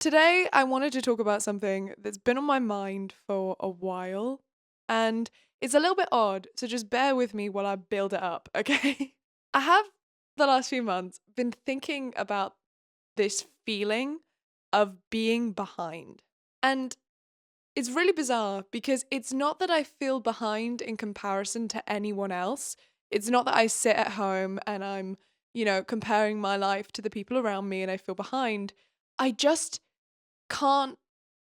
Today, I wanted to talk about something that's been on my mind for a while, and it's a little bit odd, so just bear with me while I build it up, okay? I have, the last few months, been thinking about this feeling of being behind. And it's really bizarre because it's not that I feel behind in comparison to anyone else. It's not that I sit at home and I'm, comparing my life to the people around me and I feel behind. I just can't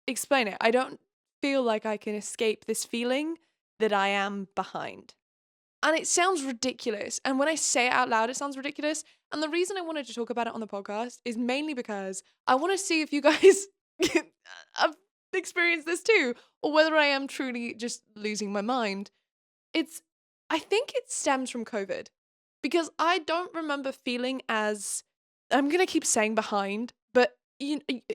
explain it. I don't feel like I can escape this feeling that I am behind. And it sounds ridiculous. And when I say it out loud, it sounds ridiculous. And the reason I wanted to talk about it on the podcast is mainly because I want to see if you guys have experienced this too, or whether I am truly just losing my mind. It's, I think it stems from COVID because I don't remember feeling as, I'm going to keep saying behind, but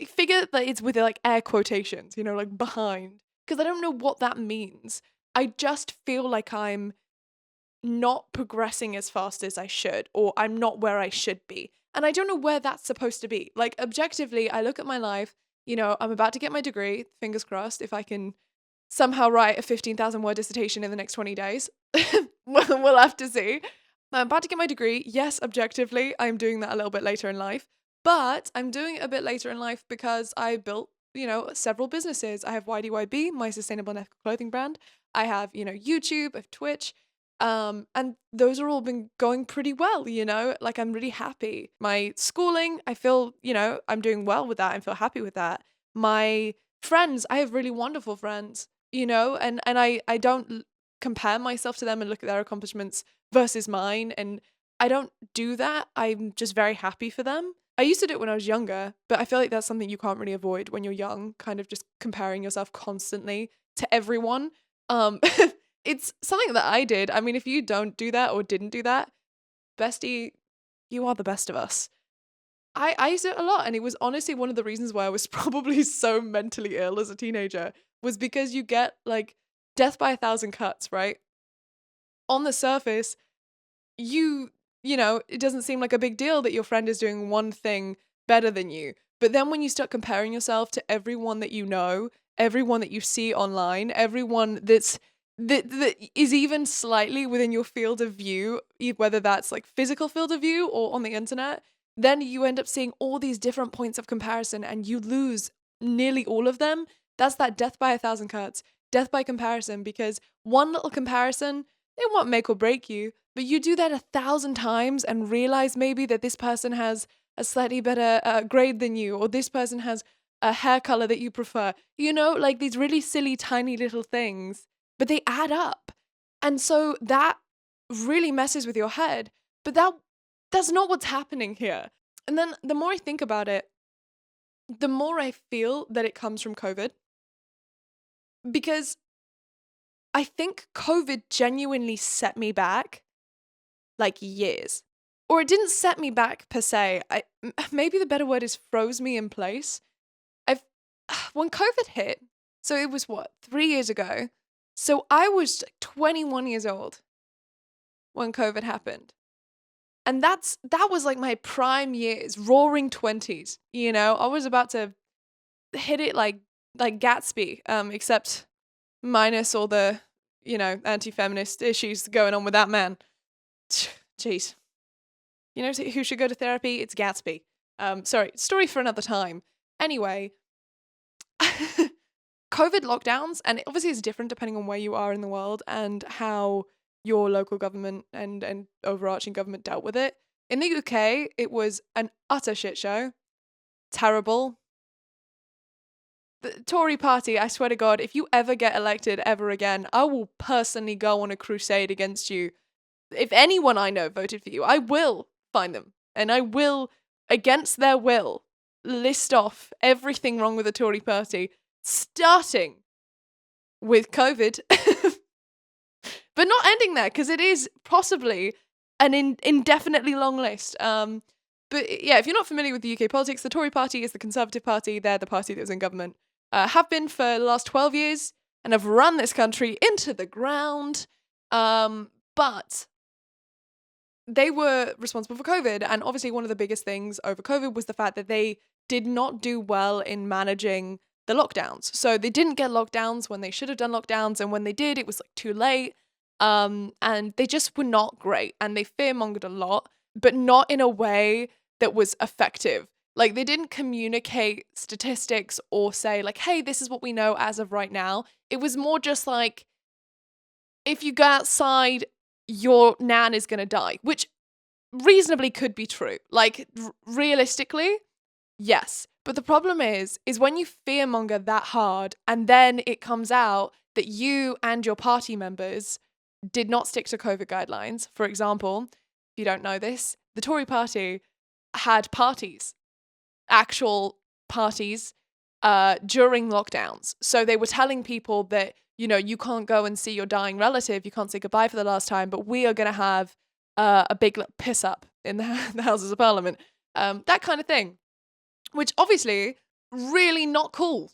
figure that it's with like air quotations, like behind, because I don't know what that means. I just feel like I'm not progressing as fast as I should, or I'm not where I should be. And I don't know where that's supposed to be. Like, objectively, I look at my life, I'm about to get my degree, fingers crossed, if I can somehow write a 15,000 word dissertation in the next 20 days. We'll have to see. I'm about to get my degree. Yes, objectively, I'm doing that a little bit later in life, but I'm doing it a bit later in life because I built, several businesses. I have YDYB, my sustainable and ethical clothing brand. I have, YouTube, I have Twitch. And those are all been going pretty well, like I'm really happy. My schooling, I feel, I'm doing well with that. I feel happy with that. My friends, I have really wonderful friends, and I don't compare myself to them and look at their accomplishments versus mine. And I don't do that. I'm just very happy for them. I used to do it when I was younger, but I feel like that's something you can't really avoid when you're young, kind of just comparing yourself constantly to everyone. Um, it's something that I did. I mean, if you don't do that or didn't do that, bestie, you are the best of us. I used it a lot, and it was honestly one of the reasons why I was probably so mentally ill as a teenager, was because you get like death by a thousand cuts, right? On the surface, it doesn't seem like a big deal that your friend is doing one thing better than you. But then when you start comparing yourself to everyone that you know, everyone that you see online, everyone that is even slightly within your field of view, whether that's like physical field of view or on the internet, then you end up seeing all these different points of comparison and you lose nearly all of them. That's that death by a thousand cuts, death by comparison, because one little comparison, it won't make or break you, but you do that 1,000 times and realize maybe that this person has a slightly better grade than you, or this person has a hair color that you prefer. Like these really silly, tiny little things, but they add up. And so that really messes with your head. But that's not what's happening here. And then the more I think about it, the more I feel that it comes from COVID. Because I think COVID genuinely set me back like years. Or it didn't set me back per se. Maybe the better word is froze me in place. I've when COVID hit, so it was what, 3 years ago. So I was like 21 years old when COVID happened. And that was like my prime years, roaring 20s, I was about to hit it like Gatsby, except minus all the, anti-feminist issues going on with that man. Jeez. You know who should go to therapy? It's Gatsby. Sorry, story for another time. Anyway, COVID lockdowns, and obviously it's different depending on where you are in the world and how your local government and overarching government dealt with it. In the UK, it was an utter shit show. Terrible. The Tory party, I swear to God, if you ever get elected ever again, I will personally go on a crusade against you. If anyone I know voted for you, I will find them. And I will, against their will, list off everything wrong with the Tory party, starting with COVID, but not ending there, because it is possibly an indefinitely long list. But yeah, if you're not familiar with the UK politics, the Tory party is the Conservative Party. They're the party that was in government, have been for the last 12 years, and have run this country into the ground. But they were responsible for COVID. And obviously one of the biggest things over COVID was the fact that they did not do well in managing the lockdowns. So they didn't get lockdowns when they should have done lockdowns, and when they did, it was like too late. And they just were not great, and they fearmongered a lot, but not in a way that was effective. Like, they didn't communicate statistics or say like, hey, this is what we know as of right now. It was more just like, if you go outside, your nan is going to die, which reasonably could be true. Like, realistically, yes. But the problem is when you fearmonger that hard and then it comes out that you and your party members did not stick to COVID guidelines. For example, if you don't know this, the Tory party had parties, actual parties, during lockdowns. So they were telling people that, you know, you can't go and see your dying relative, you can't say goodbye for the last time, but we are going to have a big piss up in the Houses of Parliament. That kind of thing. Which obviously, really not cool.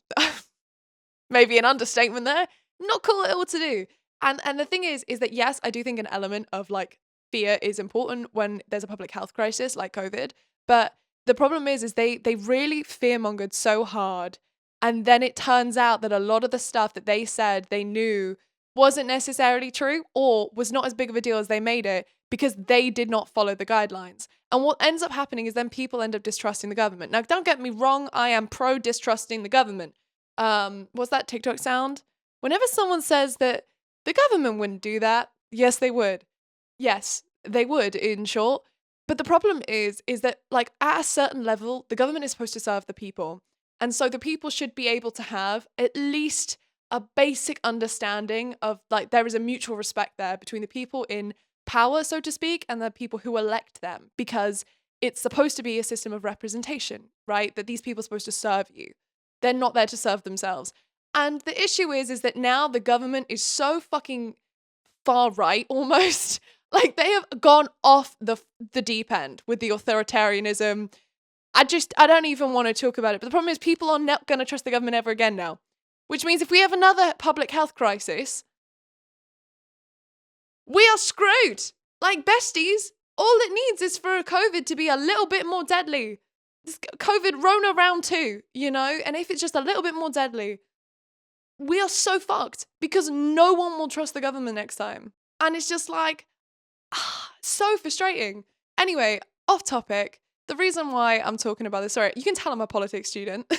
Maybe an understatement there. Not cool at all to do. And the thing is that yes, I do think an element of like fear is important when there's a public health crisis like COVID. But the problem is they really fearmongered so hard. And then it turns out that a lot of the stuff that they said they knew wasn't necessarily true or was not as big of a deal as they made it because they did not follow the guidelines. And what ends up happening is then people end up distrusting the government. Now, don't get me wrong, I am pro distrusting the government. What's that TikTok sound? Whenever someone says that the government wouldn't do that, yes, they would. Yes, they would, in short. But the problem is that, like, at a certain level, the government is supposed to serve the people. And so the people should be able to have at least a basic understanding of, like, there is a mutual respect there between the people in power, so to speak, and the people who elect them, because it's supposed to be a system of representation, right? That these people are supposed to serve you. They're not there to serve themselves. And the issue is that now the government is so fucking far right almost. Like, they have gone off the deep end with the authoritarianism. I don't even want to talk about it. But the problem is people are not going to trust the government ever again now. Which means if we have another public health crisis, we are screwed. Like, besties, all it needs is for COVID to be a little bit more deadly. COVID Rona round 2, you know? And if it's just a little bit more deadly, we are so fucked because no one will trust the government next time. And it's just like, so frustrating. Anyway, off topic. The reason why I'm talking about this, sorry, you can tell I'm a politics student.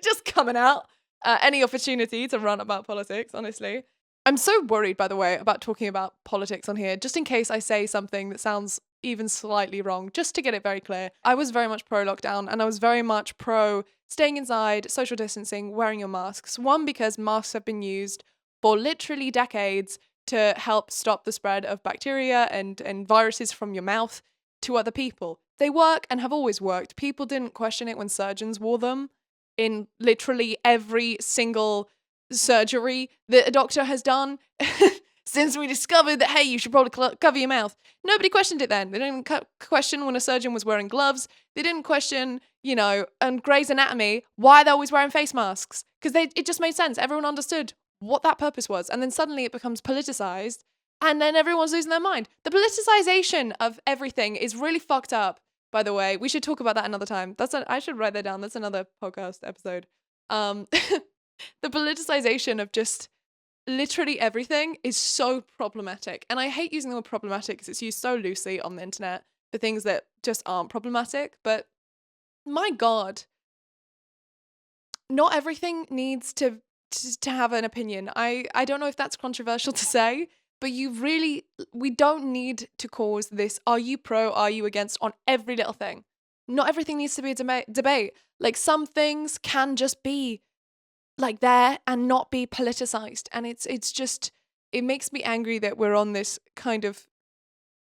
Just coming out. Any opportunity to rant about politics, honestly. I'm so worried, by the way, about talking about politics on here, just in case I say something that sounds even slightly wrong, just to get it very clear. I was very much pro-lockdown, and I was very much pro staying inside, social distancing, wearing your masks. One, because masks have been used for literally decades to help stop the spread of bacteria and viruses from your mouth to other people. They work and have always worked. People didn't question it when surgeons wore them in literally every single surgery that a doctor has done since we discovered that, hey, you should probably cover your mouth. Nobody questioned it then. They didn't question when a surgeon was wearing gloves. They didn't question, you know, on Grey's Anatomy, why they're always wearing face masks. Because it just made sense. Everyone understood what that purpose was. And then suddenly it becomes politicized. And then everyone's losing their mind. The politicization of everything is really fucked up, by the way. We should talk about that another time. I should write that down. That's another podcast episode. The politicization of just literally everything is so problematic. And I hate using the word problematic because it's used so loosely on the internet for things that just aren't problematic. But my God, not everything needs to have an opinion. I don't know if that's controversial to say, but we don't need to cause this, are you pro, are you against, on every little thing. Not everything needs to be a debate. Like, some things can just be like there and not be politicized. And it's just, it makes me angry that we're on this kind of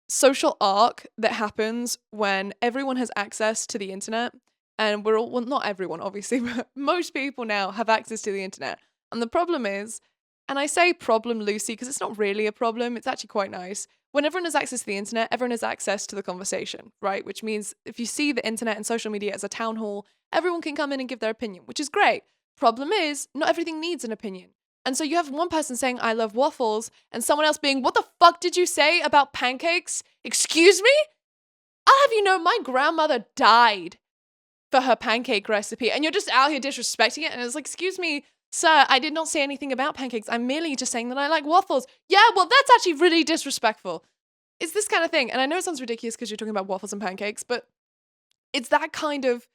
social arc that happens when everyone has access to the internet. And we're all, well, not everyone, obviously, but most people now have access to the internet. And the problem is, and I say problem loosely because it's not really a problem, it's actually quite nice. When everyone has access to the internet, everyone has access to the conversation, right? Which means if you see the internet and social media as a town hall, everyone can come in and give their opinion, which is great. Problem is, not everything needs an opinion. And so you have one person saying, I love waffles, and someone else being, what the fuck did you say about pancakes? Excuse me? I'll have you know, my grandmother died for her pancake recipe, and you're just out here disrespecting it. And it's like, excuse me, sir, I did not say anything about pancakes. I'm merely just saying that I like waffles. Yeah, well, that's actually really disrespectful. It's this kind of thing. And I know it sounds ridiculous because you're talking about waffles and pancakes, but it's that kind of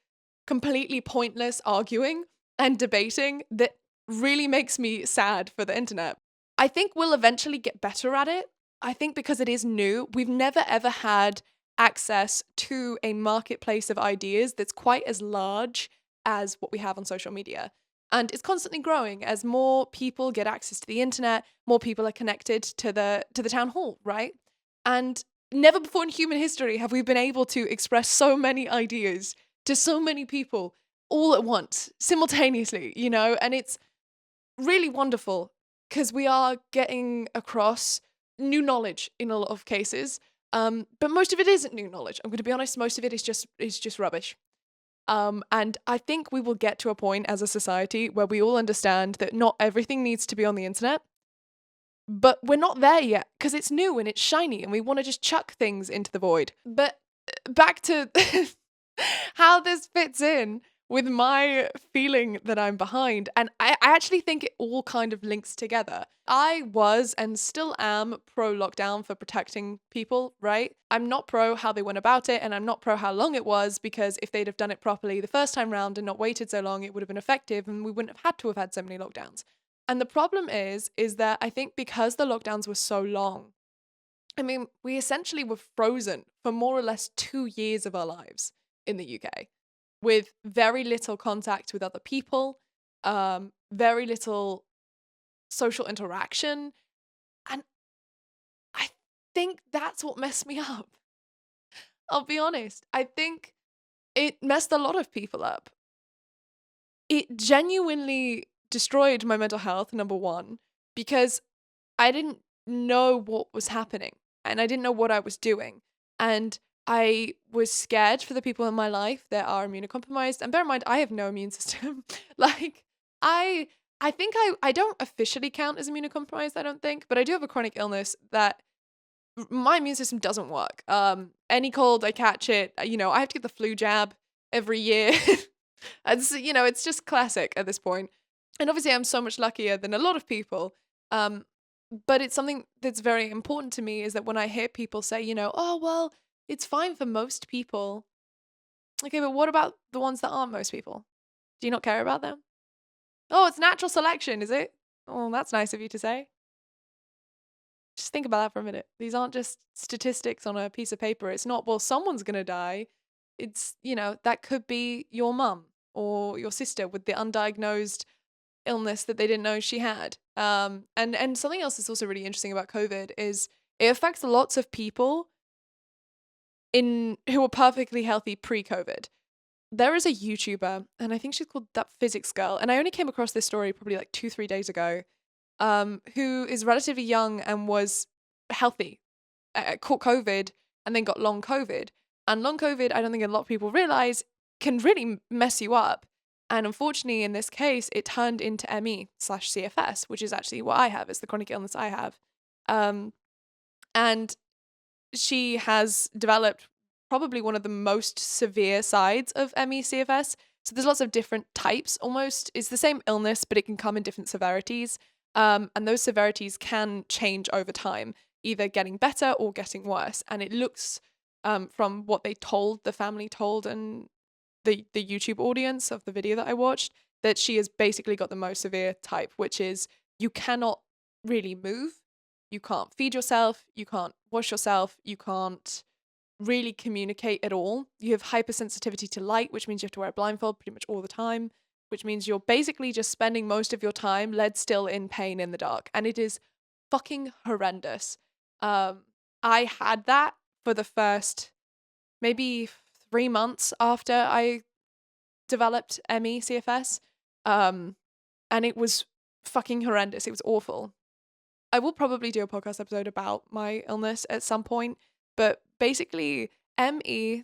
completely pointless arguing and debating that really makes me sad for the internet. I think we'll eventually get better at it. I think because it is new, we've never ever had access to a marketplace of ideas that's quite as large as what we have on social media. And it's constantly growing as more people get access to the internet, more people are connected to the town hall, right? And never before in human history have we been able to express so many ideas to so many people all at once, simultaneously, you know? And it's really wonderful because we are getting across new knowledge in a lot of cases. But most of it isn't new knowledge. I'm going to be honest, most of it is just rubbish. And I think we will get to a point as a society where we all understand that not everything needs to be on the internet. But we're not there yet because it's new and it's shiny and we want to just chuck things into the void. But back to how this fits in with my feeling that I'm behind. And I actually think it all kind of links together. I was and still am pro lockdown for protecting people, right? I'm not pro how they went about it, and I'm not pro how long it was, because if they'd have done it properly the first time round and not waited so long, it would have been effective and we wouldn't have had to have had so many lockdowns. And the problem is that I think because the lockdowns were so long, I mean, we essentially were frozen for more or less 2 years of our lives in the UK with very little contact with other people, very little social interaction. And I think that's what messed me up. I'll be honest. I think it messed a lot of people up. It genuinely destroyed my mental health, number one, because I didn't know what was happening and I didn't know what I was doing. And I was scared for the people in my life that are immunocompromised. And bear in mind, I have no immune system. Like, I think I don't officially count as immunocompromised, I don't think, but I do have a chronic illness that my immune system doesn't work. Any cold, I catch it. You know, I have to get the flu jab every year. It's just classic at this point. And obviously, I'm so much luckier than a lot of people. But it's something that's very important to me is that when I hear people say, oh, well, it's fine for most people. Okay, but what about the ones that aren't most people? Do you not care about them? Oh, it's natural selection, is it? Oh, that's nice of you to say. Just think about that for a minute. These aren't just statistics on a piece of paper. It's not, well, someone's going to die. It's, that could be your mum or your sister with the undiagnosed illness that they didn't know she had. And something else that's also really interesting about COVID is it affects lots of people who were perfectly healthy pre-COVID. There is a YouTuber, and I think she's called That Physics Girl, and I only came across this story probably like 2-3 days ago, who is relatively young and was healthy, caught COVID, and then got long COVID. And long COVID, I don't think a lot of people realize, can really mess you up. And unfortunately, in this case, it turned into ME/CFS, which is actually what I have. It's the chronic illness I have. And she has developed probably one of the most severe sides of ME/CFS. So there's lots of different types almost. It's the same illness, but it can come in different severities. And those severities can change over time, either getting better or getting worse. And it looks, from what the family told, and the YouTube audience of the video that I watched, that she has basically got the most severe type, which is you cannot really move, you can't feed yourself, you can't wash yourself, you can't really communicate at all. You have hypersensitivity to light, which means you have to wear a blindfold pretty much all the time, which means you're basically just spending most of your time led still in pain in the dark. And it is fucking horrendous. I had that for the first maybe 3 months after I developed ME/CFS. And it was fucking horrendous. It was awful. I will probably do a podcast episode about my illness at some point, but basically ME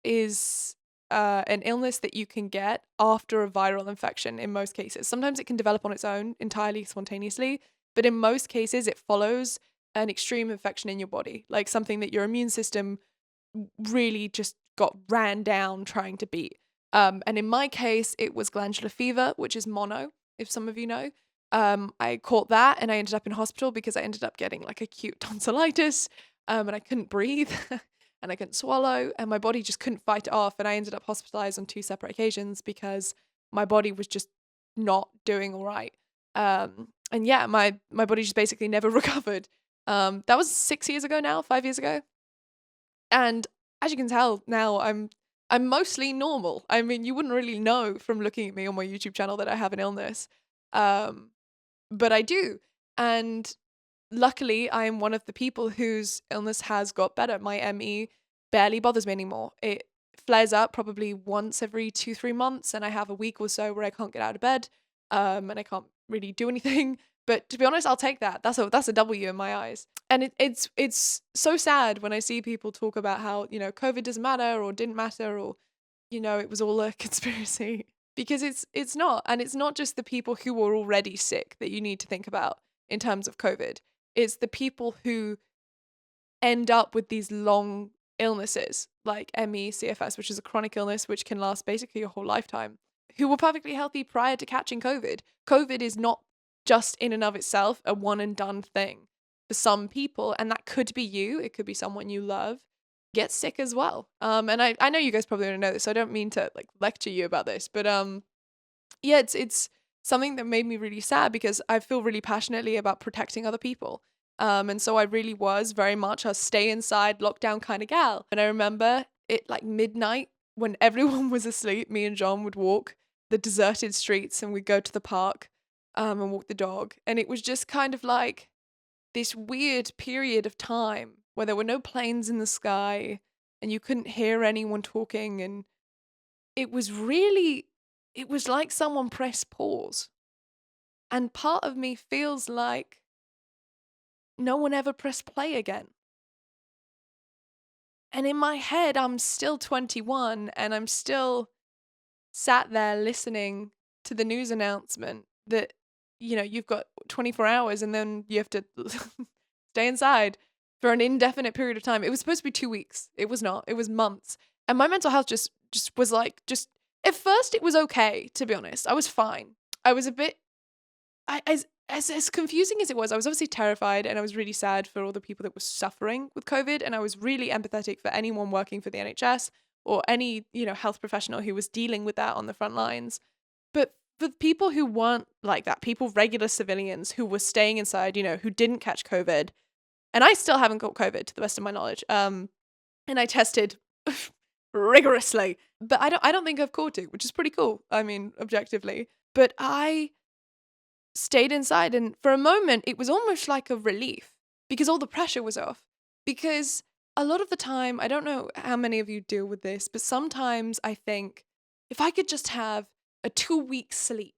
is an illness that you can get after a viral infection in most cases. Sometimes it can develop on its own entirely spontaneously, but in most cases it follows an extreme infection in your body, like something that your immune system really just got ran down trying to beat. And in my case, it was glandular fever, which is mono, if some of you know. I caught that and I ended up in hospital because I ended up getting like acute tonsillitis, and I couldn't breathe and I couldn't swallow, and my body just couldn't fight it off. And I ended up hospitalized on 2 separate occasions because my body was just not doing all right. And yeah, my body just basically never recovered. That was 6 years ago now, 5 years ago. And as you can tell now, I'm mostly normal. I mean, you wouldn't really know from looking at me on my YouTube channel that I have an illness. Um, but I do. And luckily, I am one of the people whose illness has got better. My ME barely bothers me anymore. It flares up probably once every 2-3 months, and I have a week or so where I can't get out of bed, and I can't really do anything. But to be honest, I'll take that. That's a W in my eyes. And it's so sad when I see people talk about how, COVID doesn't matter or didn't matter, or it was all a conspiracy, because it's not. And it's not just the people who were already sick that you need to think about in terms of COVID. It's the people who end up with these long illnesses like ME, CFS, which is a chronic illness which can last basically your whole lifetime, who were perfectly healthy prior to catching COVID. COVID is not just in and of itself a one and done thing. For some people, and that could be you, it could be someone you love, get sick as well. And I know you guys probably don't know this, so I don't mean to like lecture you about this, but yeah, it's something that made me really sad because I feel really passionately about protecting other people. And so I really was very much a stay inside lockdown kind of gal. And I remember it like midnight when everyone was asleep, me and John would walk the deserted streets and we'd go to the park and walk the dog. And it was just kind of like this weird period of time where there were no planes in the sky and you couldn't hear anyone talking. And it was like someone pressed pause. And part of me feels like no one ever pressed play again. And in my head, I'm still 21 and I'm still sat there listening to the news announcement that, you've got 24 hours and then you have to stay inside for an indefinite period of time. It was supposed to be 2 weeks. It was not. It was months. And my mental health just was like, at first it was okay, to be honest. I was fine. I was a bit, as confusing as it was, I was obviously terrified and I was really sad for all the people that were suffering with COVID. And I was really empathetic for anyone working for the NHS or any, health professional who was dealing with that on the front lines. But for people who weren't like that, regular civilians who were staying inside, who didn't catch COVID, and I still haven't got COVID to the best of my knowledge. And I tested rigorously, but I don't think I've caught it, which is pretty cool. I mean, objectively, but I stayed inside, and for a moment it was almost like a relief because all the pressure was off. Because a lot of the time, I don't know how many of you deal with this, but sometimes I think if I could just have a 2-week sleep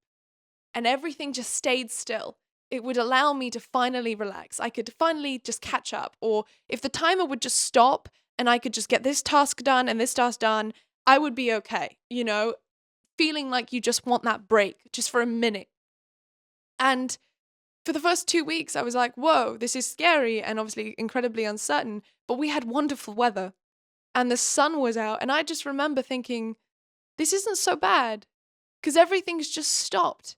and everything just stayed still, it would allow me to finally relax. I could finally just catch up. Or if the timer would just stop and I could just get this task done and this task done, I would be okay. Feeling like you just want that break just for a minute. And for the first 2 weeks, I was like, whoa, this is scary and obviously incredibly uncertain. But we had wonderful weather and the sun was out. And I just remember thinking, this isn't so bad because everything's just stopped.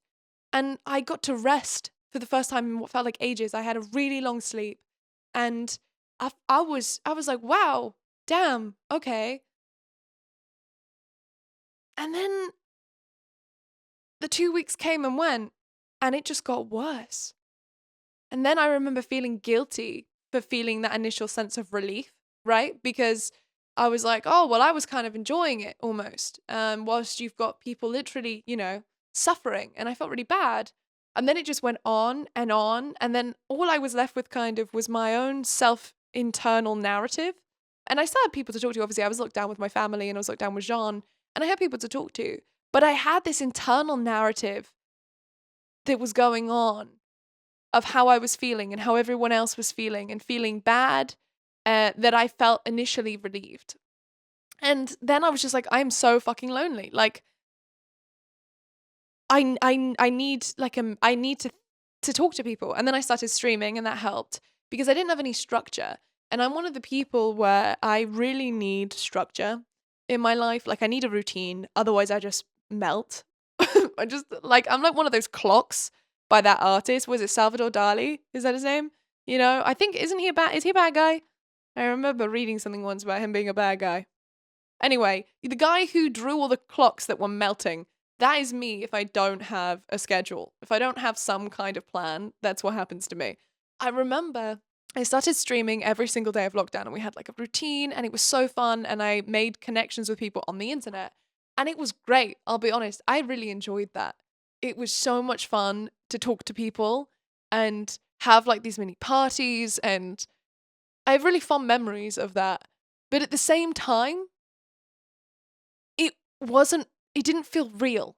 And I got to rest for the first time in what felt like ages. I had a really long sleep. And I was like, wow, damn, okay. And then the 2 weeks came and went. And it just got worse. And then I remember feeling guilty for feeling that initial sense of relief, right? Because I was like, oh, well, I was kind of enjoying it almost. Whilst you've got people literally, suffering. And I felt really bad. And then it just went on. And then all I was left with kind of was my own internal narrative. And I still had people to talk to. Obviously, I was locked down with my family and I was locked down with Jean. And I had people to talk to. But I had this internal narrative that was going on of how I was feeling and how everyone else was feeling and feeling bad, that I felt initially relieved. And then I was just like, I'm so fucking lonely. Like, I need I need to talk to people. And then I started streaming and that helped because I didn't have any structure. And I'm one of the people where I really need structure. in my life. Like I need a routine, otherwise I just melt. I'm like one of those clocks by that artist. Was it Salvador Dali? Is that his name? You know, I think isn't he a bad? Is he a bad guy? I remember reading something once about him being a bad guy. Anyway, the guy who drew all the clocks that were melting. That is me if I don't have a schedule. If I don't have some kind of plan, that's what happens to me. I remember I started streaming every single day of lockdown and we had like a routine and it was so fun and I made connections with people on the internet and it was great. I'll be honest, I really enjoyed that. It was so much fun to talk to people and have like these mini parties and I have really fond memories of that. But at the same time, it didn't feel real.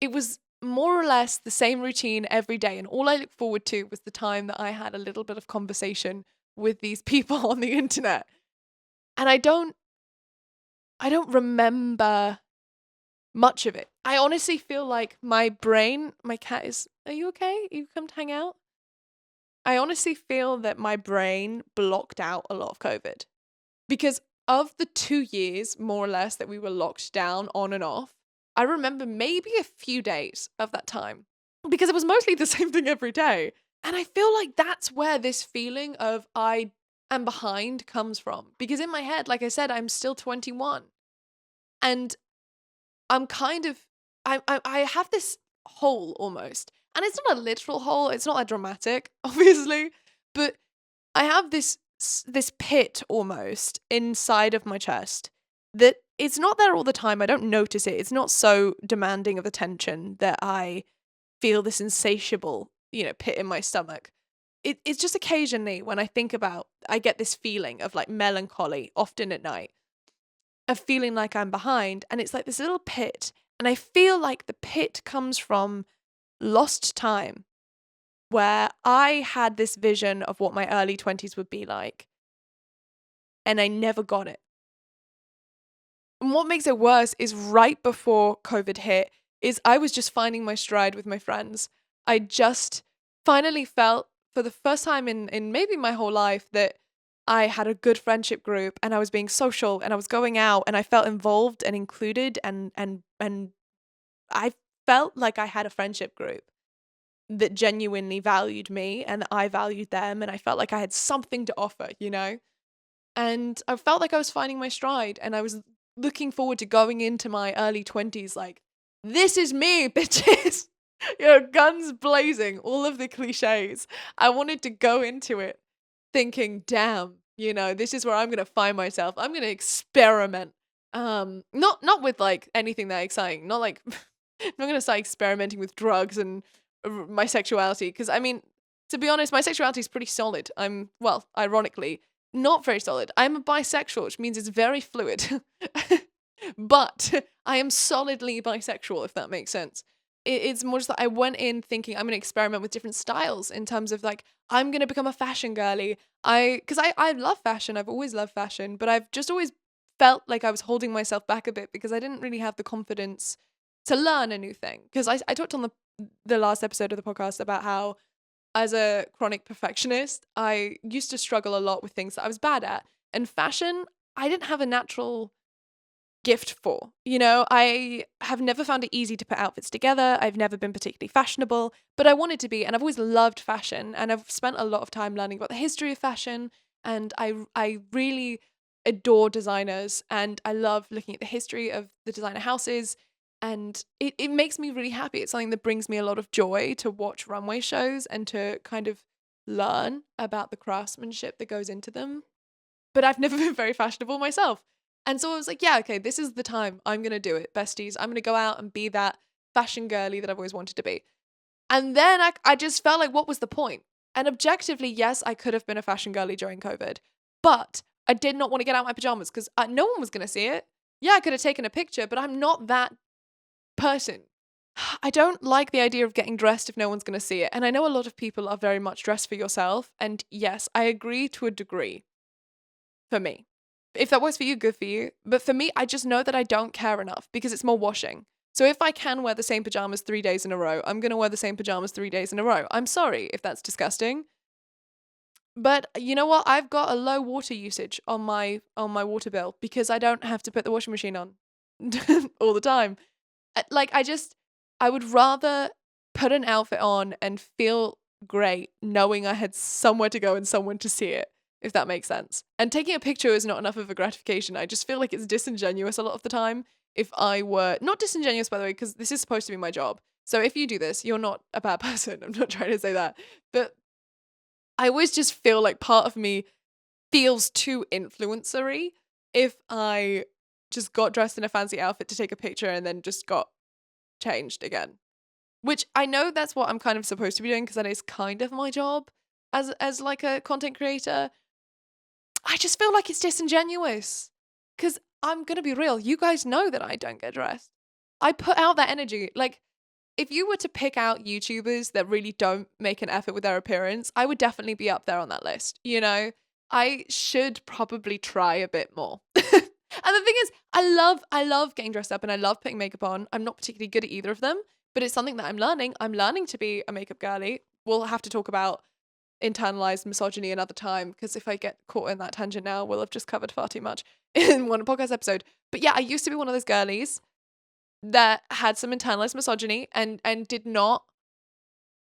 It was more or less the same routine every day. And all I looked forward to was the time that I had a little bit of conversation with these people on the internet. And I don't remember much of it. I honestly feel like my cat is, are you okay? You come to hang out? I honestly feel that my brain blocked out a lot of COVID because of the 2 years, more or less, that we were locked down on and off. I remember maybe a few days of that time because it was mostly the same thing every day. And I feel like that's where this feeling of I am behind comes from. Because in my head, like I said, I'm still 21. And I'm kind of, I have this hole almost. And it's not a literal hole. It's not that dramatic, obviously. But I have this pit almost inside of my chest that it's not there all the time. I don't notice it. It's not so demanding of attention that I feel this insatiable, pit in my stomach. It's just occasionally when I get this feeling of like melancholy, often at night, of feeling like I'm behind. And it's like this little pit. And I feel like the pit comes from lost time, where I had this vision of what my early 20s would be like. And I never got it. And what makes it worse is right before COVID hit, is I was just finding my stride with my friends. I just finally felt for the first time in maybe my whole life that I had a good friendship group and I was being social and I was going out and I felt involved and included and I felt like I had a friendship group that genuinely valued me and that I valued them and I felt like I had something to offer, And I felt like I was finding my stride and I was looking forward to going into my early 20s like, this is me, bitches. Guns blazing, all of the cliches. I wanted to go into it thinking, damn, this is where I'm going to find myself. I'm going to experiment. Not with like anything that exciting. Not like, I'm not going to start experimenting with drugs and my sexuality. Because I mean, to be honest, my sexuality is pretty solid. Ironically, not very solid. I'm a bisexual, which means it's very fluid. But I am solidly bisexual, if that makes sense. It's more just that I went in thinking I'm going to experiment with different styles in terms of like, I'm going to become a fashion girly. Because I love fashion. I've always loved fashion, but I've just always felt like I was holding myself back a bit because I didn't really have the confidence to learn a new thing. Because I talked on the last episode of the podcast about how as a chronic perfectionist, I used to struggle a lot with things that I was bad at. And fashion, I didn't have a natural gift for. I have never found it easy to put outfits together. I've never been particularly fashionable, but I wanted to be, and I've always loved fashion, and I've spent a lot of time learning about the history of fashion, and I really adore designers, and I love looking at the history of the designer houses, and it makes me really happy. It's something that brings me a lot of joy to watch runway shows and to kind of learn about the craftsmanship that goes into them. But I've never been very fashionable myself. And so I was like, yeah, okay, this is the time. I'm going to do it, besties. I'm going to go out and be that fashion girly that I've always wanted to be. And then I just felt like, what was the point? And objectively, yes, I could have been a fashion girly during COVID, but I did not want to get out my pajamas because no one was going to see it. Yeah, I could have taken a picture, but I'm not that person. I don't like the idea of getting dressed if no one's going to see it. And I know a lot of people are very much dressed for yourself. And yes, I agree to a degree for me. If that works for you, good for you. But for me, I just know that I don't care enough because it's more washing. So if I can wear the same pajamas 3 days in a row, I'm going to wear the same pajamas 3 days in a row. I'm sorry if that's disgusting. But you know what? I've got a low water usage on my water bill because I don't have to put the washing machine on all the time. Like I would rather put an outfit on and feel great knowing I had somewhere to go and someone to see it, if that makes sense. And taking a picture is not enough of a gratification. I just feel like it's disingenuous a lot of the time. If I were not disingenuous, by the way, because this is supposed to be my job. So if you do this, you're not a bad person. I'm not trying to say that. But I always just feel like part of me feels too influencery if I just got dressed in a fancy outfit to take a picture and then just got changed again. Which I know that's what I'm kind of supposed to be doing because that is kind of my job as like a content creator. I just feel like it's disingenuous because I'm gonna be real. You guys know that I don't get dressed. I put out that energy. Like if you were to pick out YouTubers that really don't make an effort with their appearance, I would definitely be up there on that list. You know, I should probably try a bit more. And the thing is, I love getting dressed up and I love putting makeup on. I'm not particularly good at either of them, but it's something that I'm learning. I'm learning to be a makeup girly. We'll have to talk about internalized misogyny another time because if I get caught in that tangent now, we'll have just covered far too much in one podcast episode. But yeah, I used to be one of those girlies that had some internalized misogyny and did not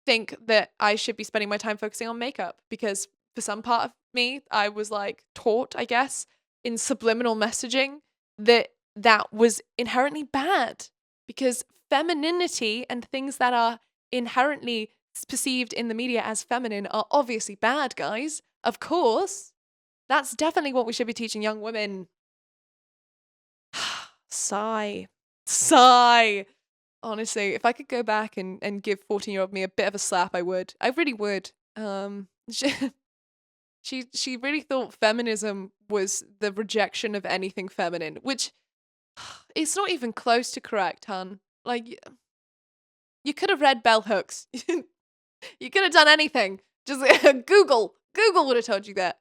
think that I should be spending my time focusing on makeup because for some part of me, I was like taught, I guess, in subliminal messaging that was inherently bad because femininity and things that are inherently perceived in the media as feminine are obviously bad, guys. Of course. That's definitely what we should be teaching young women. Sigh. Sigh. Honestly, if I could go back and give 14-year-old me a bit of a slap, I would. I really would. She really thought feminism was the rejection of anything feminine, which it's not even close to correct, hun. Like, you could have read bell hooks. You could have done anything. Just Google would have told you that.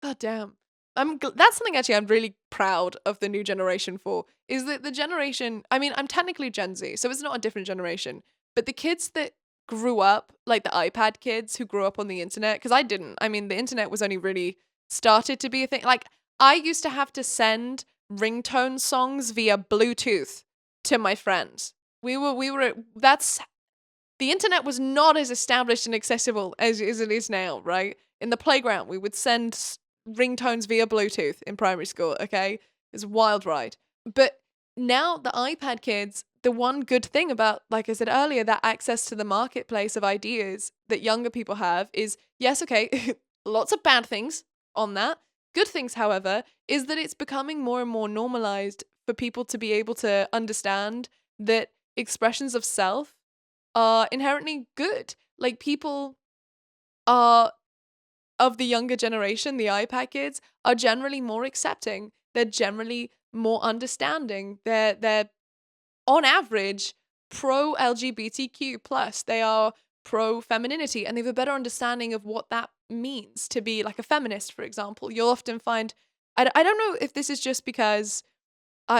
God damn. That's something actually I'm really proud of the new generation for, is that the generation, I mean, I'm technically Gen Z, so it's not a different generation, but the kids that grew up, like the iPad kids who grew up on the internet, because I didn't. I mean, the internet was only really started to be a thing. Like, I used to have to send ringtone songs via Bluetooth to my friends. That's, the internet was not as established and accessible as it is now, right? In the playground, we would send ringtones via Bluetooth in primary school, okay? It's a wild ride. But now the iPad kids, the one good thing about, like I said earlier, that access to the marketplace of ideas that younger people have is, yes, okay, lots of bad things on that. Good things, however, is that it's becoming more and more normalized for people to be able to understand that expressions of self are inherently good. Like people are of the younger generation, the iPad kids, are generally more accepting. They're generally more understanding. They're on average pro LGBTQ plus. They are pro femininity and they have a better understanding of what that means to be like a feminist, for example. You'll often find, I don't know if this is just because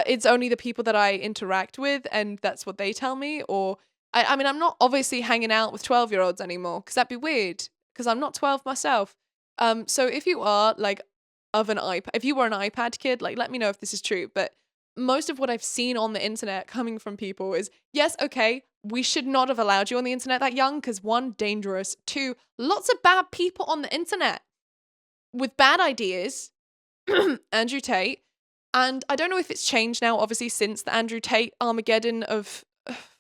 it's only the people that I interact with and that's what they tell me, or I mean, I'm not obviously hanging out with 12-year-olds anymore because that'd be weird because I'm not 12 myself. So if you are like of an iPad, if you were an iPad kid, like let me know if this is true. But most of what I've seen on the internet coming from people is, yes, okay, we should not have allowed you on the internet that young because one, dangerous, two, lots of bad people on the internet with bad ideas. Andrew Tate. And I don't know if it's changed now, obviously, since the Andrew Tate Armageddon of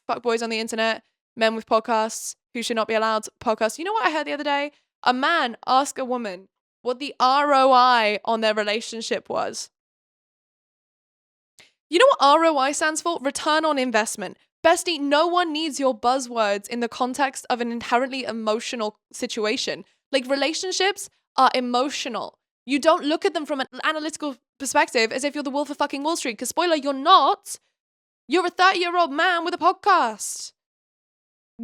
fuckboys on the internet, men with podcasts who should not be allowed podcasts. You know what I heard the other day? A man asked a woman what the ROI on their relationship was. You know what ROI stands for? Return on investment. Bestie, no one needs your buzzwords in the context of an inherently emotional situation. Like, relationships are emotional. You don't look at them from an analytical perspective as if you're the wolf of fucking Wall Street. Because, spoiler, you're not. You're a 30-year-old man with a podcast.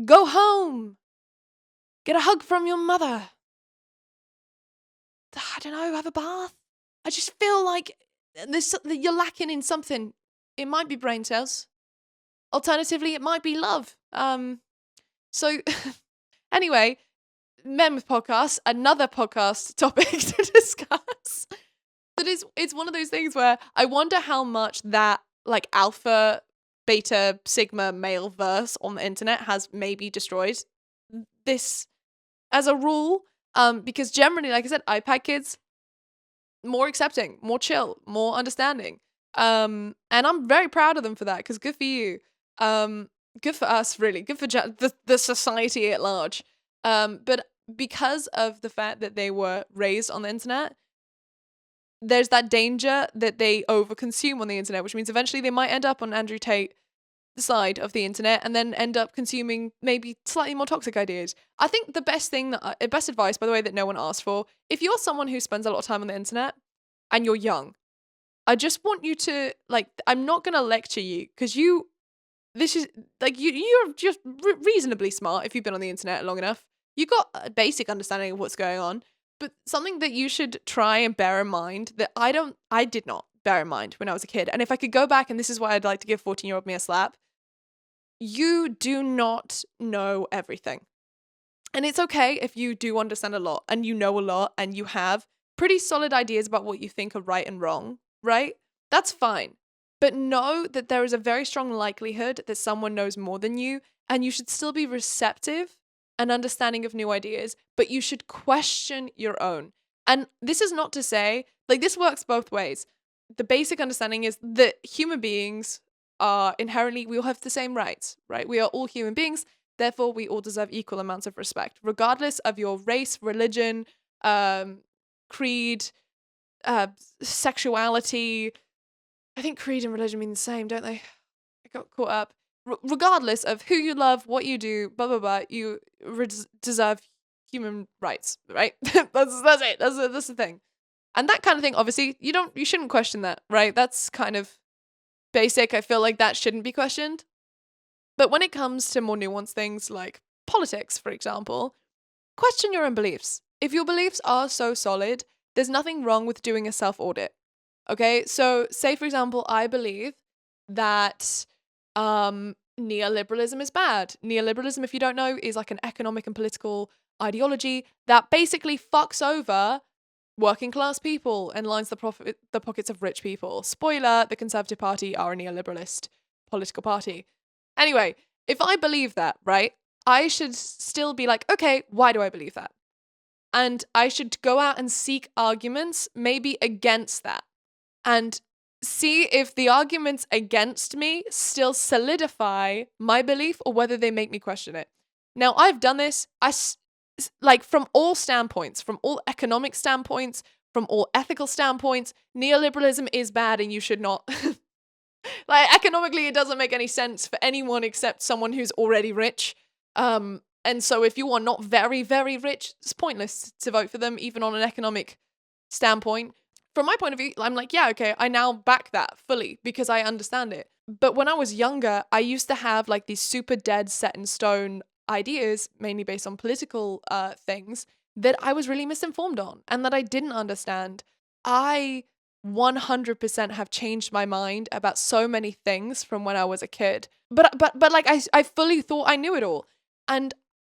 Go home. Get a hug from your mother. I don't know, have a bath. I just feel like you're lacking in something. It might be brain cells. Alternatively, it might be love. So, anyway, men with podcasts, another podcast topic to discuss. But it's one of those things where I wonder how much that like alpha, beta, sigma male verse on the internet has maybe destroyed this as a rule. Because generally, like I said, iPad kids more accepting, more chill, more understanding. And I'm very proud of them for that, because good for you. Good for us, really. Good for the society at large. But because of the fact that they were raised on the internet, there's that danger that they overconsume on the internet, which means eventually they might end up on Andrew Tate side of the internet and then end up consuming maybe slightly more toxic ideas. I think the best thing best advice, by the way, that no one asked for, if you're someone who spends a lot of time on the internet and you're young, I just want you to, like, I'm not going to lecture you, because this is, like, you're just reasonably smart if you've been on the internet long enough. You got a basic understanding of what's going on, but something that you should try and bear in mind that I did not bear in mind when I was a kid. And if I could go back, and this is why I'd like to give 14-year-old me a slap, you do not know everything. And it's okay if you do understand a lot and you know a lot and you have pretty solid ideas about what you think are right and wrong, right? That's fine. But know that there is a very strong likelihood that someone knows more than you, and you should still be receptive and understanding of new ideas, but you should question your own. And this is not to say, like, this works both ways. The basic understanding is that human beings are inherently, we all have the same rights, right? We are all human beings. Therefore, we all deserve equal amounts of respect, regardless of your race, religion, creed, sexuality. I think creed and religion mean the same, don't they? I got caught up. Regardless of who you love, what you do, blah, blah, blah, you deserve human rights, right? that's it. That's the thing. And that kind of thing, obviously, you shouldn't question that, right? That's kind of basic. I feel like that shouldn't be questioned. But when it comes to more nuanced things like politics, for example, question your own beliefs. If your beliefs are so solid, there's nothing wrong with doing a self-audit. Okay? So, say, for example, I believe that neoliberalism is bad. Neoliberalism, if you don't know, is like an economic and political ideology that basically fucks over working class people and lines the pockets of rich people. Spoiler, the Conservative Party are a neoliberalist political party. Anyway, if I believe that, right, I should still be like, okay, why do I believe that? And I should go out and seek arguments maybe against that, and see if the arguments against me still solidify my belief or whether they make me question it. Now, I've done this, like, from all standpoints, from all economic standpoints, from all ethical standpoints. Neoliberalism is bad and you should not. Like, economically, it doesn't make any sense for anyone except someone who's already rich. And so if you are not very, very rich, it's pointless to vote for them, even on an economic standpoint. From my point of view, I'm like, yeah, okay, I now back that fully because I understand it. But when I was younger, I used to have like these super dead set in stone ideas, mainly based on political things, that I was really misinformed on and that I didn't understand. I 100% have changed my mind about so many things from when I was a kid. But like I fully thought I knew it all. And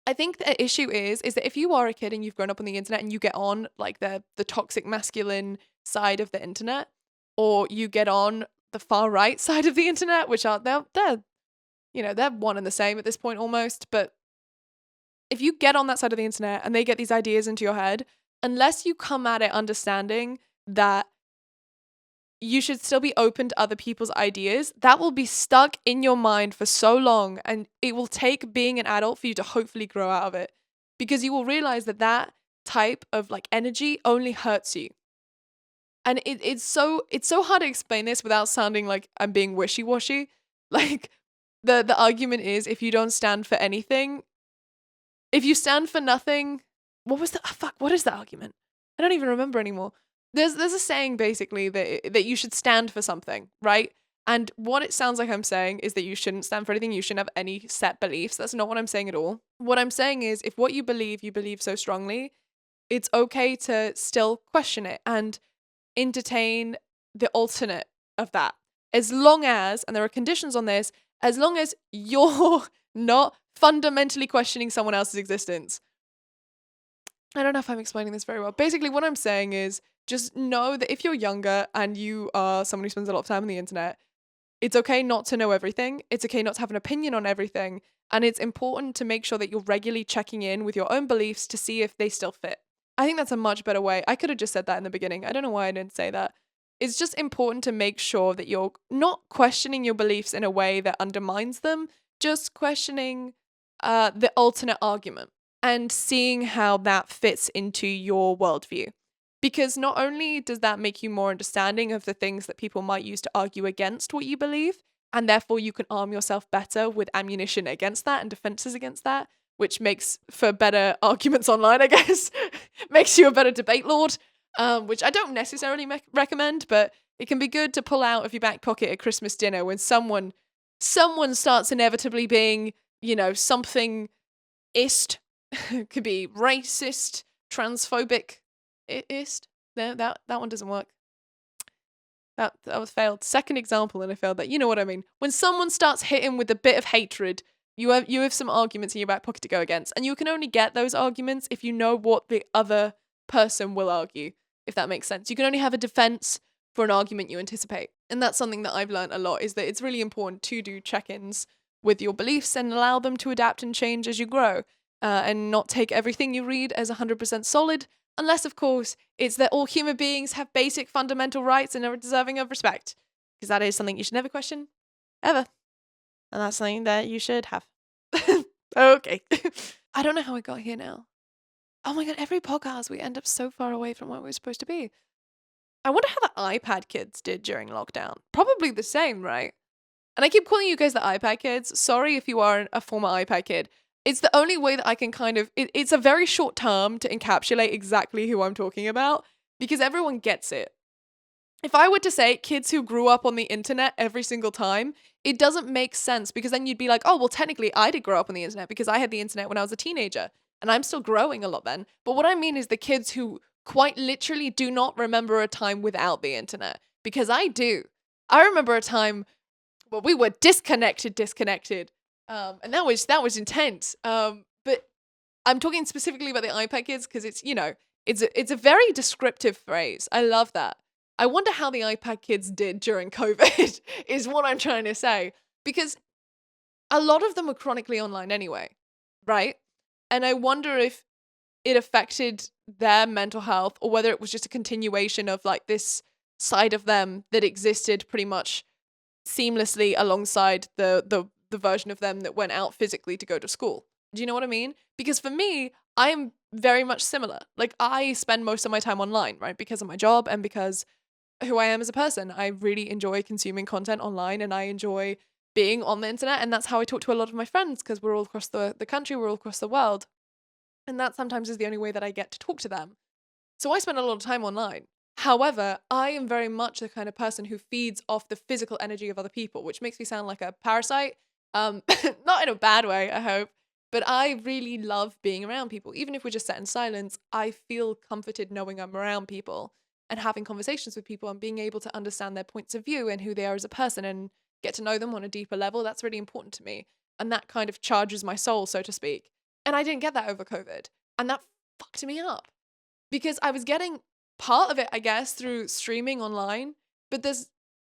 I think the issue is that if you are a kid and you've grown up on the internet and you get on like the toxic masculine side of the internet, or you get on the far right side of the internet, which are they're one and the same at this point almost, but if you get on that side of the internet and they get these ideas into your head, unless you come at it understanding that you should still be open to other people's ideas, that will be stuck in your mind for so long, and it will take being an adult for you to hopefully grow out of it, because you will realize that type of like energy only hurts you. And it's so hard to explain this without sounding like I'm being wishy-washy. Like the argument is, if you don't stand for anything, if you stand for nothing, what is the argument? I don't even remember anymore. There's a saying basically that you should stand for something, right? And what it sounds like I'm saying is that you shouldn't stand for anything. You shouldn't have any set beliefs. That's not what I'm saying at all. What I'm saying is, if what you believe so strongly, it's okay to still question it and entertain the alternate of that. As long as, and there are conditions on this, as long as you're not fundamentally questioning someone else's existence. I don't know if I'm explaining this very well. Basically, what I'm saying is just know that if you're younger and you are someone who spends a lot of time on the internet, it's okay not to know everything. It's okay not to have an opinion on everything. And it's important to make sure that you're regularly checking in with your own beliefs to see if they still fit. I think that's a much better way. I could have just said that in the beginning. I don't know why I didn't say that. It's just important to make sure that you're not questioning your beliefs in a way that undermines them, just questioning the alternate argument and seeing how that fits into your worldview. Because not only does that make you more understanding of the things that people might use to argue against what you believe, and therefore you can arm yourself better with ammunition against that and defenses against that, which makes for better arguments online, I guess. Makes you a better debate lord, which I don't necessarily recommend, but it can be good to pull out of your back pocket at Christmas dinner when someone starts inevitably being, something ist. Could be racist, transphobic, ist. No, that one doesn't work. That was failed. Second example, and I failed that. You know what I mean? When someone starts hitting with a bit of hatred, you have some arguments in your back pocket to go against, and you can only get those arguments if you know what the other person will argue. If that makes sense, you can only have a defense for an argument you anticipate, and that's something that I've learned a lot. Is that it's really important to do check-ins with your beliefs and allow them to adapt and change as you grow, and not take everything you read as 100% solid. Unless, of course, it's that all human beings have basic fundamental rights and are deserving of respect. Because that is something you should never question, ever. And that's something that you should have. Okay. I don't know how I got here now. Oh my god, every podcast we end up so far away from where we're supposed to be. I wonder how the iPad kids did during lockdown. Probably the same, right? And I keep calling you guys the iPad kids. Sorry if you are a former iPad kid. It's the only way that I can it's a very short term to encapsulate exactly who I'm talking about because everyone gets it. If I were to say kids who grew up on the internet every single time, it doesn't make sense because then you'd be like, oh, well, technically I did grow up on the internet because I had the internet when I was a teenager and I'm still growing a lot then. But what I mean is the kids who quite literally do not remember a time without the internet because I do. I remember a time where we were disconnected. And that was intense. But I'm talking specifically about the iPad kids because it's a very descriptive phrase. I love that. I wonder how the iPad kids did during COVID is what I'm trying to say. Because a lot of them were chronically online anyway, right? And I wonder if it affected their mental health or whether it was just a continuation of like this side of them that existed pretty much seamlessly alongside the version of them that went out physically to go to school. Do you know what I mean? Because for me, I'm very much similar. Like I spend most of my time online, right? Because of my job and because who I am as a person. I really enjoy consuming content online and I enjoy being on the internet. And that's how I talk to a lot of my friends because we're all across the country, we're all across the world. And that sometimes is the only way that I get to talk to them. So I spend a lot of time online. However, I am very much the kind of person who feeds off the physical energy of other people, which makes me sound like a parasite. Not in a bad way, I hope. But I really love being around people. Even if we're just sat in silence, I feel comforted knowing I'm around people and having conversations with people and being able to understand their points of view and who they are as a person and get to know them on a deeper level. That's really important to me. And that kind of charges my soul, so to speak. And I didn't get that over COVID. And that fucked me up because I was getting part of it, I guess, through streaming online. But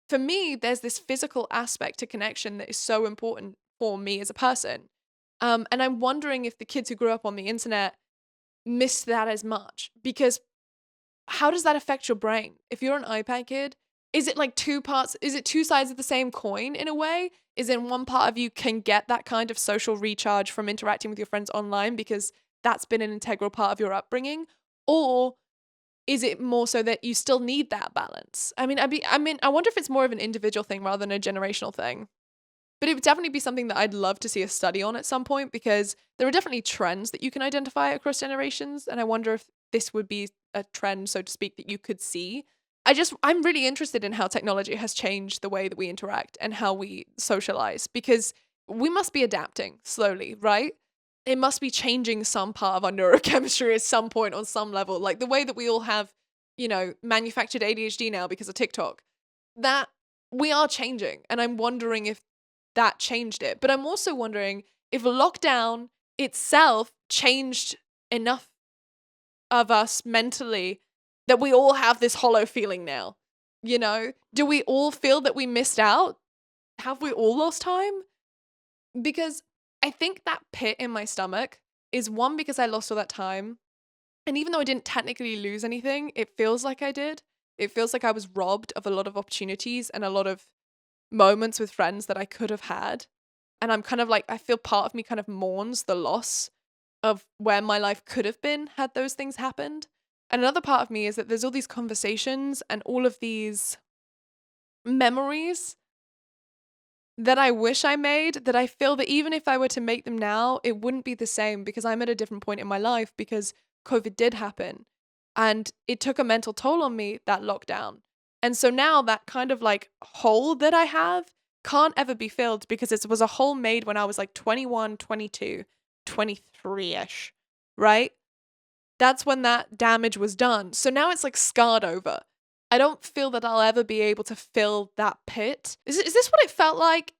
for me, there's this physical aspect to connection that is so important for me as a person. And I'm wondering if the kids who grew up on the internet missed that as much because how does that affect your brain? If you're an iPad kid, is it like two parts? Is it two sides of the same coin in a way? Is in one part of you can get that kind of social recharge from interacting with your friends online because that's been an integral part of your upbringing? Or is it more so that you still need that balance? I wonder if it's more of an individual thing rather than a generational thing. But it would definitely be something that I'd love to see a study on at some point because there are definitely trends that you can identify across generations. And I wonder if this would be a trend, so to speak, that you could see. I'm really interested in how technology has changed the way that we interact and how we socialize because we must be adapting slowly, right? It must be changing some part of our neurochemistry at some point on some level. Like the way that we all have, manufactured ADHD now because of TikTok, that we are changing. And I'm wondering if that changed it. But I'm also wondering if lockdown itself changed enough of us mentally that we all have this hollow feeling now? You know, do we all feel that we missed out? Have we all lost time? Because I think that pit in my stomach is one, because I lost all that time. And even though I didn't technically lose anything, it feels like I did. It feels like I was robbed of a lot of opportunities and a lot of moments with friends that I could have had. And I'm kind of like, I feel part of me kind of mourns the loss of where my life could have been had those things happened. And another part of me is that there's all these conversations and all of these memories that I wish I made, that I feel that even if I were to make them now, it wouldn't be the same, because I'm at a different point in my life, because COVID did happen and it took a mental toll on me, that lockdown. And so now that kind of like hole that I have can't ever be filled, because it was a hole made when I was like 21, 22, 23-ish, right? That's when that damage was done. So now it's like scarred over. I don't feel that I'll ever be able to fill that pit. Is this what it felt like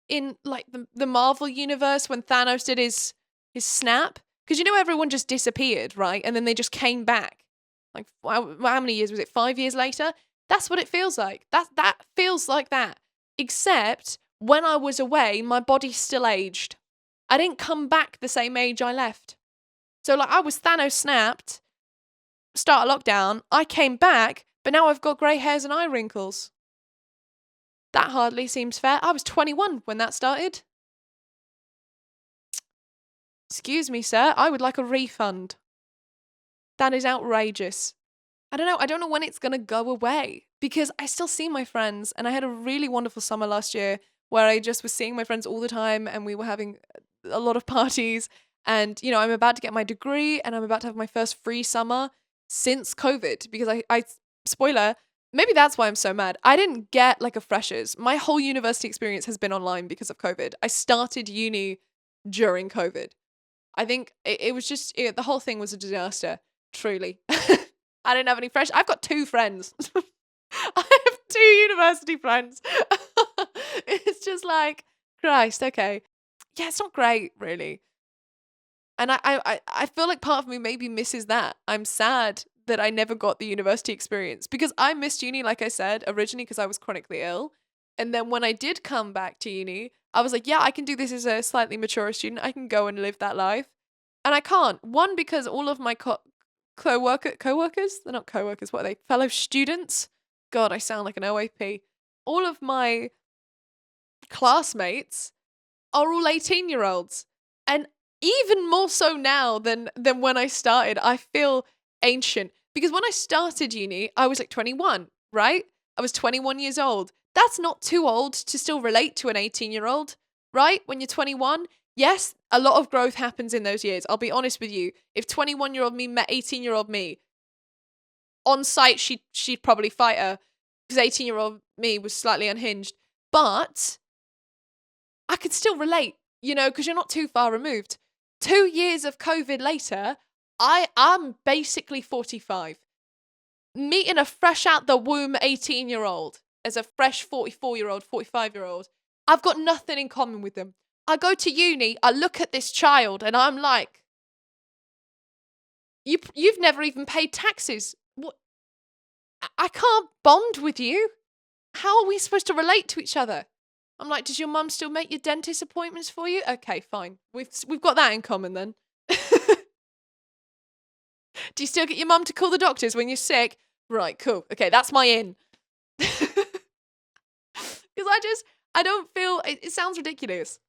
in like the Marvel universe when Thanos did his snap? Because you know everyone just disappeared, right? And then they just came back. Like how many years was it? 5 years later? That's what it feels like. That feels like that. Except when I was away, my body still aged. I didn't come back the same age I left. So like I was Thanos snapped, start of lockdown, I came back, but now I've got grey hairs and eye wrinkles. That hardly seems fair. I was 21 when that started. Excuse me, sir, I would like a refund. That is outrageous. I don't know when it's going to go away, because I still see my friends, and I had a really wonderful summer last year where I just was seeing my friends all the time, and we were having a lot of parties. And, you know, I'm about to get my degree, and I'm about to have my first free summer since COVID, because I spoiler, maybe that's why I'm so mad. I didn't get like a freshers. My whole university experience has been online because of COVID. I started uni during COVID. I think it was just, the whole thing was a disaster, truly. I didn't have any fresh. I've got 2 friends. I have 2 university friends. It's just like, Christ, okay. Yeah, it's not great, really. And I feel like part of me maybe misses that. I'm sad that I never got the university experience, because I missed uni, like I said, originally because I was chronically ill. And then when I did come back to uni, I was like, yeah, I can do this as a slightly mature student. I can go and live that life. And I can't. One, because all of my co-workers, they're not co-workers, what are they? Fellow students? God, I sound like an OAP. All of my classmates are all 18-year-olds. And even more so now than when I started, I feel ancient. Because when I started uni, I was like 21, right? I was 21 years old. That's not too old to still relate to an 18-year-old, right? When you're 21, yes, a lot of growth happens in those years. I'll be honest with you. If 21-year-old me met 18-year-old me, on sight, she'd probably fight her, because 18-year-old me was slightly unhinged. But I could still relate, you know, because you're not too far removed. 2 years of COVID later, I'm basically 45. Meeting a fresh out the womb 18-year-old as a fresh 44-year-old, 45-year-old, I've got nothing in common with them. I go to uni, I look at this child, and I'm like, you've never even paid taxes. What? I can't bond with you. How are we supposed to relate to each other? I'm like, does your mum still make your dentist appointments for you? Okay, fine. We've got that in common then. Do you still get your mum to call the doctors when you're sick? Right, cool. Okay, that's my in. Because I don't feel, it sounds ridiculous.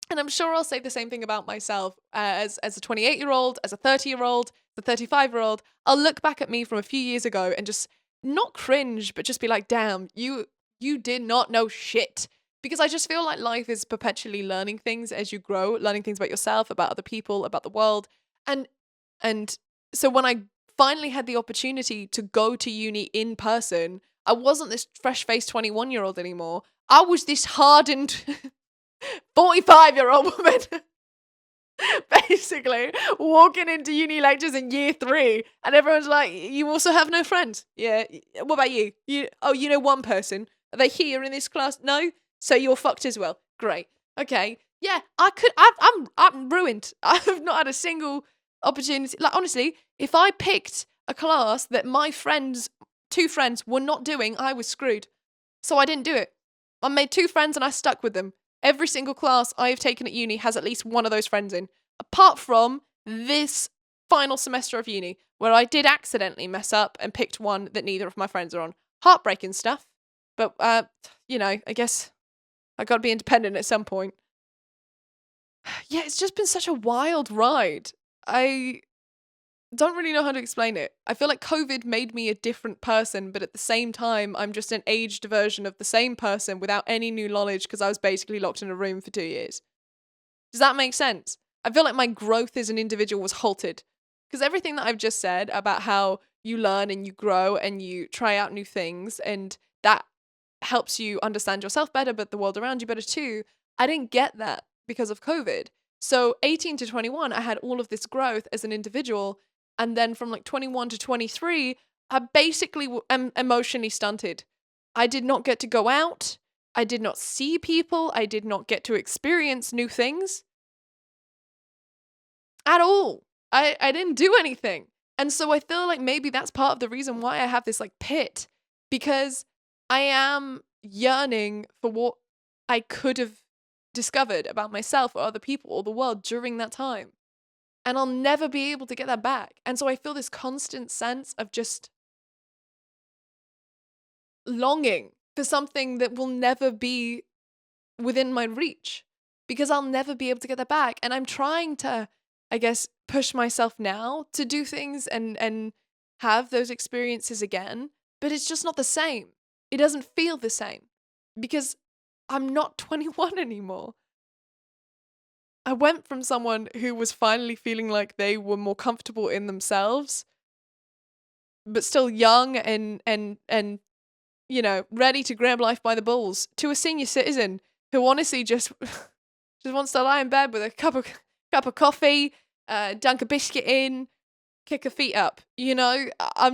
And I'm sure I'll say the same thing about myself as a 28-year-old, as a 30-year-old, a 35-year-old. I'll look back at me from a few years ago and just not cringe, but just be like, damn, you did not know shit. Because I just feel like life is perpetually learning things as you grow, learning things about yourself, about other people, about the world. And so when I finally had the opportunity to go to uni in person, I wasn't this fresh-faced 21-year-old anymore. I was this hardened 45-year-old woman, basically, walking into uni lectures in year 3, and everyone's like, you also have no friends? Yeah, what about you? You know one person. Are they here in this class? No? So you're fucked as well. Great. Okay. Yeah, I'm ruined. I've not had a single opportunity. Like, honestly, if I picked a class that my two friends were not doing, I was screwed. So I didn't do it. I made 2 friends and I stuck with them. Every single class I have taken at uni has at least one of those friends in. Apart from this final semester of uni, where I did accidentally mess up and picked one that neither of my friends are on. Heartbreaking stuff. But, I guess I gotta be independent at some point. Yeah, it's just been such a wild ride. I don't really know how to explain it. I feel like COVID made me a different person, but at the same time, I'm just an aged version of the same person without any new knowledge because I was basically locked in a room for 2 years. Does that make sense? I feel like my growth as an individual was halted because everything that I've just said about how you learn and you grow and you try out new things and that helps you understand yourself better, but the world around you better too. I didn't get that because of COVID. So 18 to 21, I had all of this growth as an individual. And then from like 21 to 23, I basically am emotionally stunted. I did not get to go out. I did not see people. I did not get to experience new things at all. I didn't do anything. And so I feel like maybe that's part of the reason why I have this like pit, because I am yearning for what I could have discovered about myself or other people or the world during that time. And I'll never be able to get that back. And so I feel this constant sense of just longing for something that will never be within my reach because I'll never be able to get that back. And I'm trying to, I guess, push myself now to do things and have those experiences again, but it's just not the same. It doesn't feel the same because I'm not 21 anymore. I went from someone who was finally feeling like they were more comfortable in themselves, but still young and ready to grab life by the balls, to a senior citizen who honestly just wants to lie in bed with a cup of coffee, dunk a biscuit in, kick her feet up. I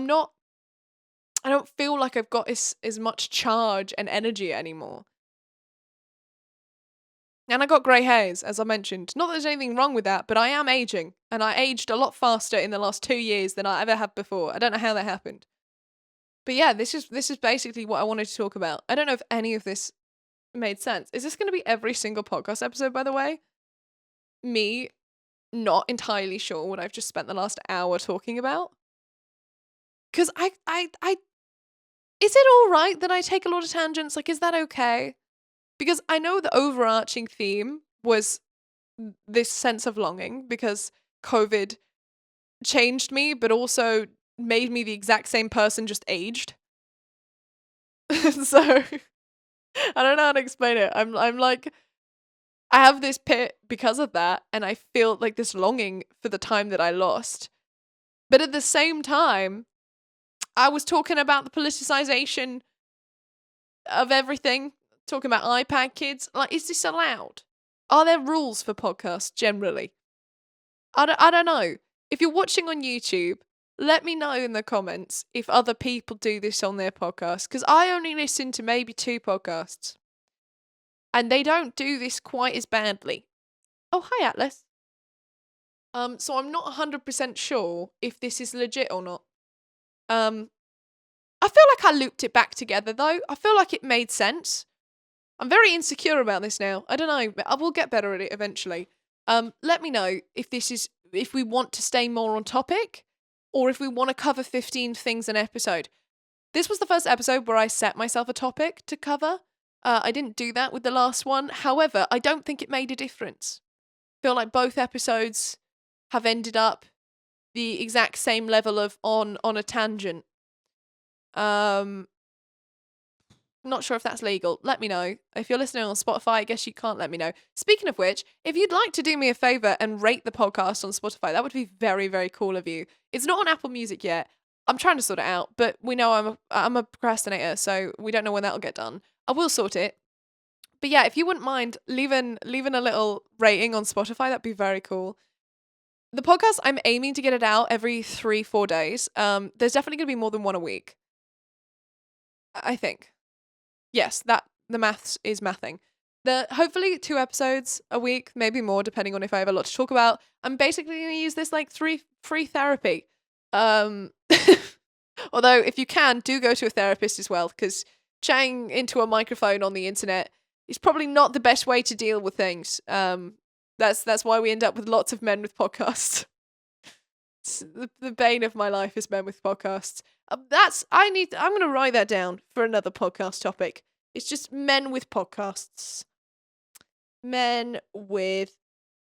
don't feel like I've got as much charge and energy anymore. And I got grey hairs, as I mentioned. Not that there's anything wrong with that, but I am aging. And I aged a lot faster in the last 2 years than I ever have before. I don't know how that happened. But yeah, this is basically what I wanted to talk about. I don't know if any of this made sense. Is this going to be every single podcast episode, by the way? Me not entirely sure what I've just spent the last hour talking about? Because I is it all right that I take a lot of tangents? Like, is that okay? Because I know the overarching theme was this sense of longing because COVID changed me, but also made me the exact same person, just aged. So I don't know how to explain it. I'm like, I have this pit because of that, and I feel like this longing for the time that I lost. But at the same time, I was talking about the politicization of everything, talking about iPad kids. Like, is this allowed? Are there rules for podcasts generally? I don't know. If you're watching on YouTube, let me know in the comments if other people do this on their podcast, because I only listen to maybe 2 podcasts. And they don't do this quite as badly. Oh, hi, Atlas. So I'm not 100% sure if this is legit or not. I feel like I looped it back together, though. I feel like it made sense. I'm very insecure about this now. I don't know, but I will get better at it eventually. Let me know if we want to stay more on topic, or if we want to cover 15 things an episode. This was the first episode where I set myself a topic to cover. I didn't do that with the last one. However, I don't think it made a difference. I feel like both episodes have ended up the exact same level of on a tangent. Not sure if that's legal. Let me know. If you're listening on Spotify, I guess you can't let me know. Speaking of which, if you'd like to do me a favor and rate the podcast on Spotify, that would be very, very cool of you. It's not on Apple Music yet. I'm trying to sort it out, but we know I'm a procrastinator, so we don't know when that'll get done. I will sort it. But yeah, if you wouldn't mind leaving a little rating on Spotify, that'd be very cool. The podcast, I'm aiming to get it out every 3-4 days. There's definitely going to be more than one a week. I think. Yes, that the maths is mathing. Hopefully 2 episodes a week, maybe more, depending on if I have a lot to talk about. I'm basically going to use this like free therapy. Although if you can, do go to a therapist as well, because chatting into a microphone on the internet is probably not the best way to deal with things. That's why we end up with lots of men with podcasts. It's the bane of my life is men with podcasts. I'm going to write that down for another podcast topic. It's just men with podcasts. Men with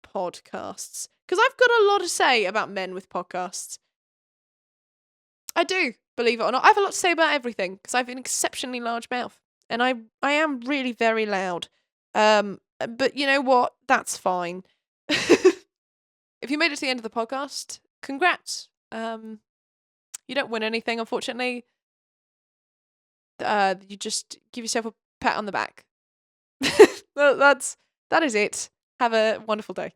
podcasts. Because I've got a lot to say about men with podcasts. I do, believe it or not. I have a lot to say about everything, because I have an exceptionally large mouth. And I am really very loud. But you know what? That's fine. If you made it to the end of the podcast, congrats. You don't win anything, unfortunately. You just give yourself a pat on the back. That is it. Have a wonderful day.